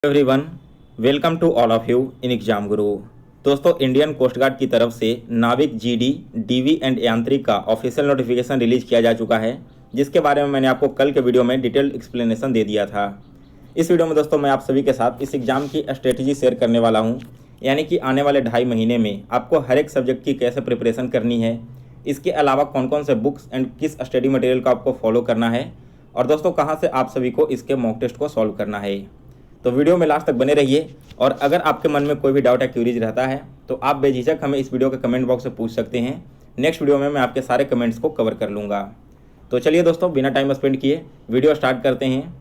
Everyone, welcome to all of you in Exam Guru. दोस्तों, Indian coast guard की तरफ से नाविक जीडी, डीवी एंड यांत्रिक का ऑफिशियल नोटिफिकेशन रिलीज किया जा चुका है, जिसके बारे में मैंने आपको कल के वीडियो में डिटेल एक्सप्लेनेशन दे दिया था। इस वीडियो में दोस्तों मैं आप सभी के साथ इस एग्जाम की स्ट्रेटजी शेयर करने वाला हूँ, यानी कि आने वाले 2.5 महीने में आपको हर एक सब्जेक्ट की कैसे प्रिपरेशन करनी है, इसके अलावा कौन कौन से बुक्स एंड किस स्टडी मटेरियल का आपको फॉलो करना है, और दोस्तों कहाँ से आप सभी को इसके मॉक टेस्ट को सॉल्व करना है। तो वीडियो में लास्ट तक बने रहिए, और अगर आपके मन में कोई भी डाउट या क्यूरीज रहता है तो आप बेझिझक हमें इस वीडियो के कमेंट बॉक्स से पूछ सकते हैं। नेक्स्ट वीडियो में मैं आपके सारे कमेंट्स को कवर कर लूँगा। तो चलिए दोस्तों, बिना टाइम स्पेंड किए वीडियो स्टार्ट करते हैं।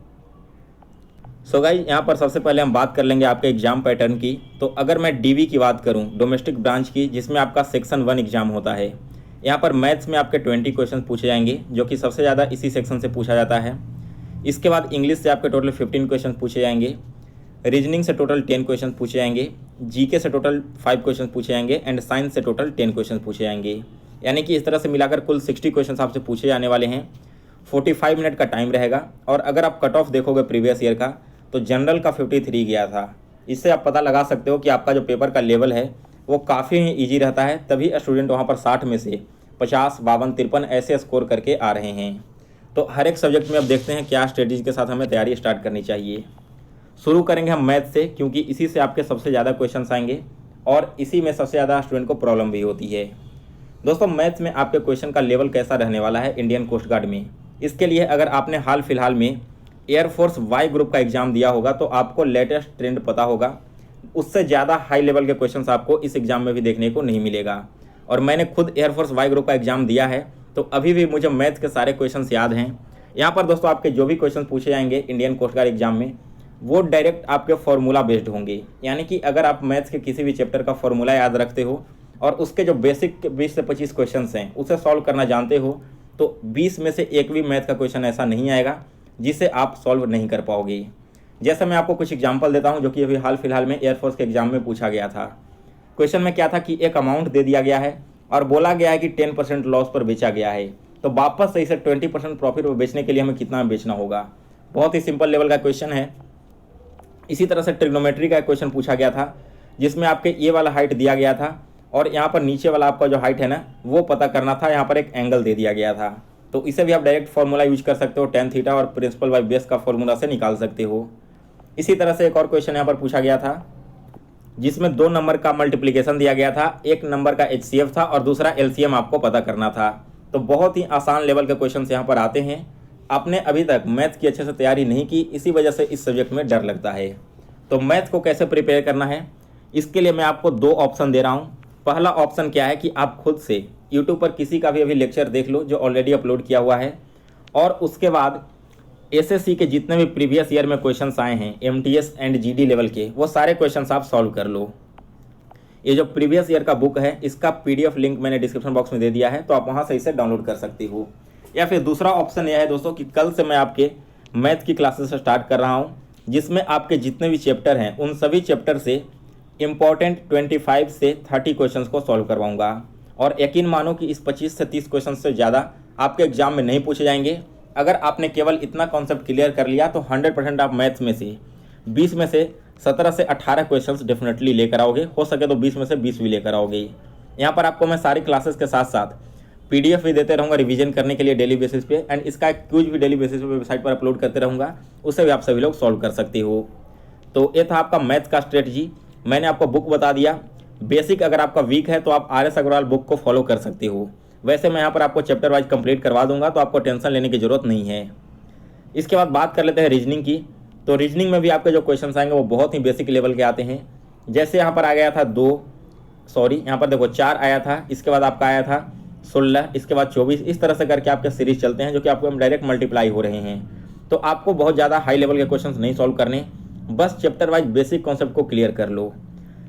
सो गाइस, यहाँ पर सबसे पहले हम बात कर लेंगे आपके एग्जाम पैटर्न की। तो अगर मैं डीवी की बात करूँ, डोमेस्टिक ब्रांच की, जिसमें आपका सेक्शन 1 एग्जाम होता है, यहाँ पर मैथ्स में आपके 20 क्वेश्चन पूछे जाएंगे, जो कि सबसे ज़्यादा इसी सेक्शन से पूछा जाता है। इसके बाद इंग्लिश से आपके टोटल 15 क्वेश्चन पूछे जाएंगे, रीजनिंग से टोटल 10 क्वेश्चन पूछे जाएंगे, जीके से टोटल 5 क्वेश्चन पूछे जाएंगे, एंड साइंस से टोटल 10 क्वेश्चन पूछे जाएंगे। यानी कि इस तरह से मिलाकर कुल 60 क्वेश्चन आपसे पूछे जाने वाले हैं। 45 मिनट का टाइम रहेगा। और अगर आप कट ऑफ देखोगे प्रीवियस ईयर का, तो जनरल का 53 गया था। इससे आप पता लगा सकते हो कि आपका जो पेपर का लेवल है वो काफ़ी ही ईजी रहता है, तभी स्टूडेंट वहाँ पर 60 में से 50, 52, 53 ऐसे स्कोर करके आ रहे हैं। तो हर एक सब्जेक्ट में अब देखते हैं क्या स्ट्रेटजी के साथ हमें तैयारी स्टार्ट करनी चाहिए। शुरू करेंगे हम मैथ से, क्योंकि इसी से आपके सबसे ज़्यादा क्वेश्चंस आएंगे और इसी में सबसे ज़्यादा स्टूडेंट को प्रॉब्लम भी होती है। दोस्तों, मैथ्स में आपके क्वेश्चन का लेवल कैसा रहने वाला है इंडियन कोस्ट गार्ड में, इसके लिए अगर आपने हाल फिलहाल में एयरफोर्स वाई ग्रुप का एग्ज़ाम दिया होगा तो आपको लेटेस्ट ट्रेंड पता होगा। उससे ज़्यादा हाई लेवल के क्वेश्चन आपको इस एग्ज़ाम में भी देखने को नहीं मिलेगा। और मैंने खुद एयरफोर्स वाई ग्रुप का एग्ज़ाम दिया है, तो अभी भी मुझे मैथ्स के सारे क्वेश्चन याद हैं। यहाँ पर दोस्तों आपके जो भी क्वेश्चन पूछे जाएंगे इंडियन कोस्ट गार्ड एग्जाम में, वो डायरेक्ट आपके फॉर्मूला बेस्ड होंगे। यानी कि अगर आप मैथ्स के किसी भी चैप्टर का फॉर्मूला याद रखते हो और उसके जो बेसिक 20 से 25 क्वेश्चंस हैं उसे सॉल्व करना जानते हो, तो 20 में से एक भी मैथ का क्वेश्चन ऐसा नहीं आएगा जिसे आप सॉल्व नहीं कर पाओगे। जैसे मैं आपको कुछ एग्जाम्पल देता हूँ, जो कि अभी हाल फिलहाल में एयरफोर्स के एग्जाम में पूछा गया था। क्वेश्चन में क्या था कि एक अमाउंट दे दिया गया है और बोला गया है कि 10% लॉस पर बेचा गया है, तो वापस से इसे 20% प्रॉफिट पर बेचने के लिए हमें कितना बेचना होगा। बहुत ही सिंपल लेवल का क्वेश्चन है। इसी तरह से ट्रिग्नोमेट्री का एक क्वेश्चन पूछा गया था, जिसमें आपके ये वाला हाइट दिया गया था और यहाँ पर नीचे वाला आपका जो हाइट है ना, वो पता करना था। यहाँ पर एक एंगल दे दिया गया था, तो इसे भी आप डायरेक्ट फार्मूला यूज कर सकते हो, tan थीटा और प्रिंसिपल बाय बेस का फार्मूला से निकाल सकते हो। इसी तरह से एक और क्वेश्चन यहाँ पर पूछा गया था, जिसमें 2 नंबर का मल्टीप्लीकेशन दिया गया था, एक नंबर का HCF था और दूसरा LCM आपको पता करना था। तो बहुत ही आसान लेवल के क्वेश्चन यहाँ पर आते हैं। आपने अभी तक मैथ की अच्छे से तैयारी नहीं की, इसी वजह से इस सब्जेक्ट में डर लगता है। तो मैथ को कैसे प्रिपेयर करना है, इसके लिए मैं आपको 2 ऑप्शन दे रहा हूँ। पहला ऑप्शन क्या है कि आप खुद से यूट्यूब पर किसी का भी अभी लेक्चर देख लो जो ऑलरेडी अपलोड किया हुआ है, और उसके बाद SSC के जितने भी प्रीवियस ईयर में क्वेश्चंस आए हैं MTS एंड GD लेवल के, वो सारे क्वेश्चंस आप सॉल्व कर लो। ये जो प्रीवियस ईयर का बुक है, इसका PDF लिंक मैंने डिस्क्रिप्शन बॉक्स में दे दिया है, तो आप वहाँ से इसे डाउनलोड कर सकते हो। या फिर दूसरा ऑप्शन यह है दोस्तों कि कल से मैं आपके मैथ की क्लासेस स्टार्ट कर रहा हूँ, जिसमें आपके जितने भी चैप्टर हैं उन सभी चैप्टर से इम्पॉर्टेंट 25 से 30 क्वेश्चंस को सॉल्व करवाऊंगा। और यकीन मानो कि इस 25 से 30 क्वेश्चन से ज़्यादा आपके एग्जाम में नहीं पूछे जाएंगे। अगर आपने केवल इतना कॉन्सेप्ट क्लियर कर लिया तो 100% आप मैथ्स में से 20 में से 17 से 18 क्वेश्चंस डेफिनेटली लेकर आओगे। हो सके तो 20 में से 20 भी लेकर आओगे। यहाँ पर आपको मैं सारी क्लासेस के साथ साथ PDF भी देते रहूँगा रिवीजन करने के लिए डेली बेसिस पे, एंड इसका एक क्विज भी डेली बेसिस पे वेबसाइट पर अपलोड करते रहूँगा, उससे भी आप सभी लोग सॉल्व कर सकते हो। तो ये था आपका मैथ का स्ट्रेटजी। मैंने आपको बुक बता दिया। बेसिक अगर आपका वीक है तो आप RS अग्रवाल बुक को फॉलो कर सकते हो। वैसे मैं यहाँ पर आपको चैप्टर वाइज कंप्लीट करवा दूंगा, तो आपको टेंशन लेने की जरूरत नहीं है। इसके बाद बात कर लेते हैं रीजनिंग की। तो रीजनिंग में भी आपके जो क्वेश्चन आएंगे वो बहुत ही बेसिक लेवल के आते हैं। जैसे यहाँ पर आ गया था यहाँ पर देखो 4 आया था, इसके बाद आपका आया था 16, इसके बाद 24, इस तरह से करके आपके सीरीज चलते हैं, जो कि आपको डायरेक्ट मल्टीप्लाई हो रहे हैं। तो आपको बहुत ज़्यादा हाई लेवल के क्वेश्चन नहीं सॉल्व करने, बस चैप्टर वाइज बेसिक कॉन्सेप्ट को क्लियर कर लो।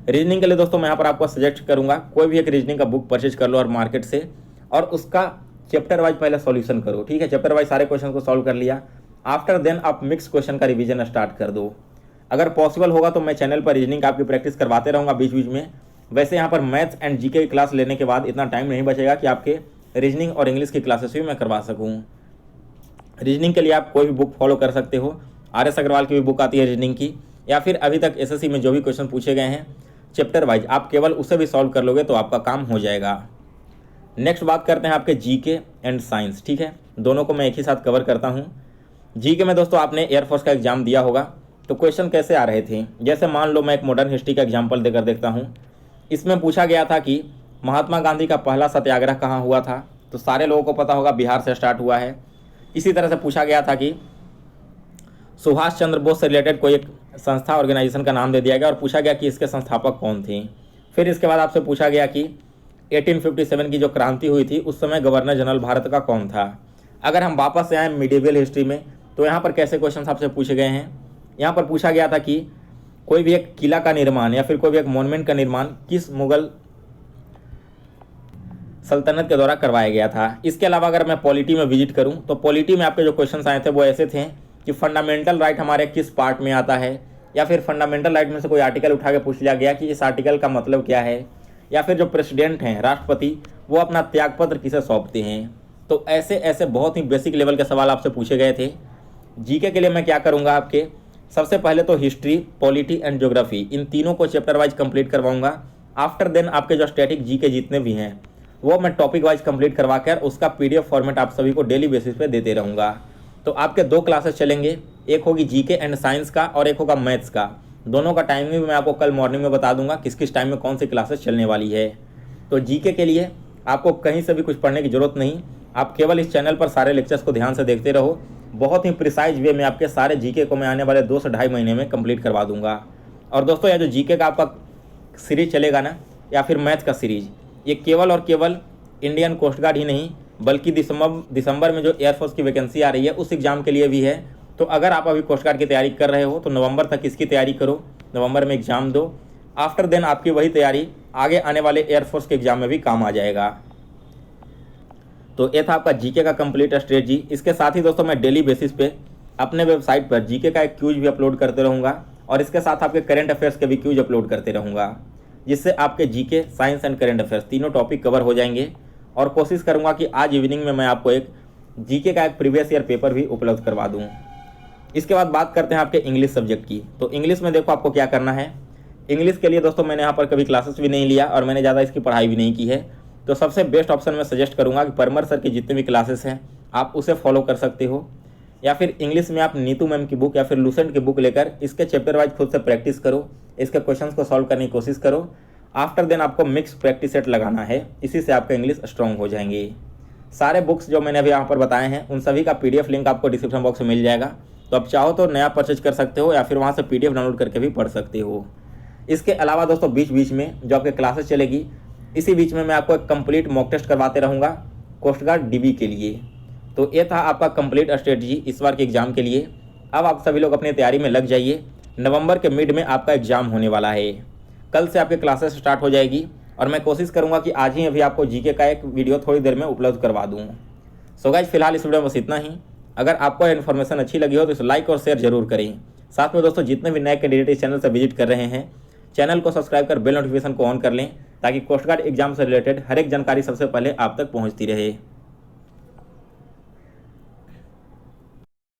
रीजनिंग के लिए दोस्तों मैं यहाँ पर आपको सजेस्ट करूँगा, कोई भी एक रीजनिंग का बुक परचेज कर लो और मार्केट से, और उसका चैप्टर वाइज पहले सॉल्यूशन करो। ठीक है, चैप्टर वाइज सारे क्वेश्चन को सॉल्व कर लिया, आफ्टर देन आप मिक्स क्वेश्चन का रिवीजन स्टार्ट कर दो। अगर पॉसिबल होगा तो मैं चैनल पर रीजनिंग का आपकी प्रैक्टिस करवाते रहूँगा बीच बीच में। वैसे यहाँ पर मैथ्स एंड GK की क्लास लेने के बाद इतना टाइम नहीं बचेगा कि आपके रीजनिंग और इंग्लिश की क्लासेस भी मैं करवा सकूँ। रीजनिंग के लिए आप कोई भी बुक फॉलो कर सकते हो। RS अग्रवाल की भी बुक आती है रीजनिंग की, या फिर अभी तक एसएससी में जो भी क्वेश्चन पूछे गए हैं चैप्टर वाइज, आप केवल उसे भी सॉल्व कर लोगे तो आपका काम हो जाएगा। नेक्स्ट बात करते हैं आपके जीके एंड साइंस। ठीक है, दोनों को मैं एक ही साथ कवर करता हूँ। जीके में दोस्तों आपने एयरफोर्स का एग्जाम दिया होगा, तो क्वेश्चन कैसे आ रहे थे, जैसे मान लो मैं एक मॉडर्न हिस्ट्री का एग्जाम्पल देकर देखता हूँ। इसमें पूछा गया था कि महात्मा गांधी का पहला सत्याग्रह कहाँ हुआ था, तो सारे लोगों को पता होगा बिहार से स्टार्ट हुआ है। इसी तरह से पूछा गया था कि सुभाष चंद्र बोस से रिलेटेड कोई एक संस्था ऑर्गेनाइजेशन का नाम दे दिया गया और पूछा गया कि इसके संस्थापक कौन थे। फिर इसके बाद आपसे पूछा गया कि 1857 की जो क्रांति हुई थी उस समय गवर्नर जनरल भारत का कौन था। अगर हम वापस से आए मिडिवल हिस्ट्री में, तो यहाँ पर कैसे क्वेश्चन आपसे पूछे गए हैं। यहाँ पर पूछा गया था कि कोई भी एक किला का निर्माण या फिर कोई भी एक मॉन्यूमेंट का निर्माण किस मुगल सल्तनत के द्वारा करवाया गया था। इसके अलावा अगर मैं पॉलिटी में विजिट करूं तो पॉलिटी में आपके जो क्वेश्चंस आए थे वो ऐसे थे कि फंडामेंटल राइट हमारे किस पार्ट में आता है, या फिर फंडामेंटल राइट में से कोई आर्टिकल उठा के पूछ लिया गया कि इस आर्टिकल का मतलब क्या है, या फिर जो प्रेसिडेंट हैं राष्ट्रपति वो अपना त्यागपत्र किसे सौंपते हैं। तो ऐसे ऐसे बहुत ही बेसिक लेवल के सवाल आपसे पूछे गए थे। जीके के लिए मैं क्या करूँगा, आपके सबसे पहले तो हिस्ट्री, पॉलिटी एंड ज्योग्राफी, इन तीनों को चैप्टर वाइज कंप्लीट करवाऊंगा। आफ्टर देन आपके जो स्टैटिक जीके जितने भी हैं वो मैं टॉपिक वाइज कंप्लीट करवा कर उसका पीडीएफ फॉर्मेट आप सभी को डेली बेसिस पे देते रहूँगा। तो आपके 2 क्लासेस चलेंगे, एक होगी जीके एंड साइंस का और एक होगा मैथ्स का। दोनों का टाइमिंग मैं आपको कल मॉर्निंग में बता दूंगा किस किस टाइम में कौन सी क्लासेस चलने वाली है। तो जीके के लिए आपको कहीं से भी कुछ पढ़ने की जरूरत नहीं, आप केवल इस चैनल पर सारे लेक्चर्स को ध्यान से देखते रहो। बहुत ही प्रिसाइज वे में आपके सारे जीके को मैं आने वाले 2 से ढाई महीने में कंप्लीट करवा दूंगा। और दोस्तों यह जो जीके का आपका सीरीज चलेगा ना, या फिर मैथ का सीरीज, ये केवल और केवल इंडियन कोस्ट गार्ड ही नहीं बल्कि दिसंबर में जो एयरफोर्स की वैकेंसी आ रही है उस एग्ज़ाम के लिए भी है। तो अगर आप अभी कोस्ट गार्ड की तैयारी कर रहे हो तो नवंबर तक इसकी तैयारी करो, नवंबर में एग्ज़ाम दो। आफ्टर देन आपकी वही तैयारी आगे आने वाले एयरफोर्स के एग्ज़ाम में भी काम आ जाएगा। तो ये था आपका जीके का कंप्लीट स्ट्रेटजी। इसके साथ ही दोस्तों मैं डेली बेसिस पे अपने वेबसाइट पर जीके का एक क्यूज भी अपलोड करते रहूँगा और इसके साथ आपके करंट अफेयर्स के भी क्यूज अपलोड करते रहूँगा, जिससे आपके GK, science and current affairs तीनों टॉपिक कवर हो जाएंगे। और कोशिश करूँगा कि आज इवनिंग में मैं आपको एक जीके का एक प्रीवियस ईयर पेपर भी उपलब्ध करवा दूँ। इसके बाद बात करते हैं आपके इंग्लिश सब्जेक्ट की। तो इंग्लिश में देखो आपको क्या करना है। इंग्लिश के लिए दोस्तों मैंने यहाँ पर कभी क्लासेस भी नहीं लिया और मैंने ज़्यादा इसकी पढ़ाई भी नहीं की है, तो सबसे बेस्ट ऑप्शन मैं सजेस्ट करूँगा कि परमर सर की जितने भी क्लासेस हैं आप उसे फॉलो कर सकते हो, या फिर इंग्लिश में आप नीतू मैम की बुक या फिर लूसेंट की बुक लेकर इसके चैप्टर वाइज खुद से प्रैक्टिस करो, इसके क्वेश्चंस को सॉल्व करने की कोशिश करो। आफ्टर देन आपको मिक्स प्रैक्टिस सेट लगाना है, इसी से आपका इंग्लिश स्ट्रॉन्ग हो जाएंगे। सारे बुक्स जो मैंने अभी यहाँ पर बताए हैं उन सभी का पीडीएफ लिंक आपको डिस्क्रिप्शन बॉक्स में मिल जाएगा, तो आप चाहो तो नया परचेज कर सकते हो या फिर वहाँ से पीडीएफ डाउनलोड करके भी पढ़ सकते हो। इसके अलावा दोस्तों बीच बीच में जो आपके क्लासेस चलेगी, इसी बीच में मैं आपको एक कंप्लीट मॉक टेस्ट करवाते रहूँगा कोस्ट गार्ड डीबी के लिए। तो ये था आपका कंप्लीट स्ट्रेटजी इस बार के एग्ज़ाम के लिए। अब आप सभी लोग अपनी तैयारी में लग जाइए, नवंबर के मिड में आपका एग्ज़ाम होने वाला है। कल से आपके क्लासेस स्टार्ट हो जाएगी और मैं कोशिश करूँगा कि आज ही अभी आपको जीके का एक वीडियो थोड़ी देर में उपलब्ध करवा दूँ। सो गाइस फिलहाल इस वीडियो में बस इतना ही। अगर आपको इन्फॉर्मेशन अच्छी लगी हो तो इसे लाइक और शेयर जरूर करें। साथ में दोस्तों जितने भी नए कैंडिडेट इस चैनल से विजिट कर रहे हैं, चैनल को सब्सक्राइब कर बेल नोटिफिकेशन को ऑन कर लें ताकि कोस्ट गार्ड एग्जाम से रिलेटेड हर एक जानकारी सबसे पहले आप तक पहुंचती रहे।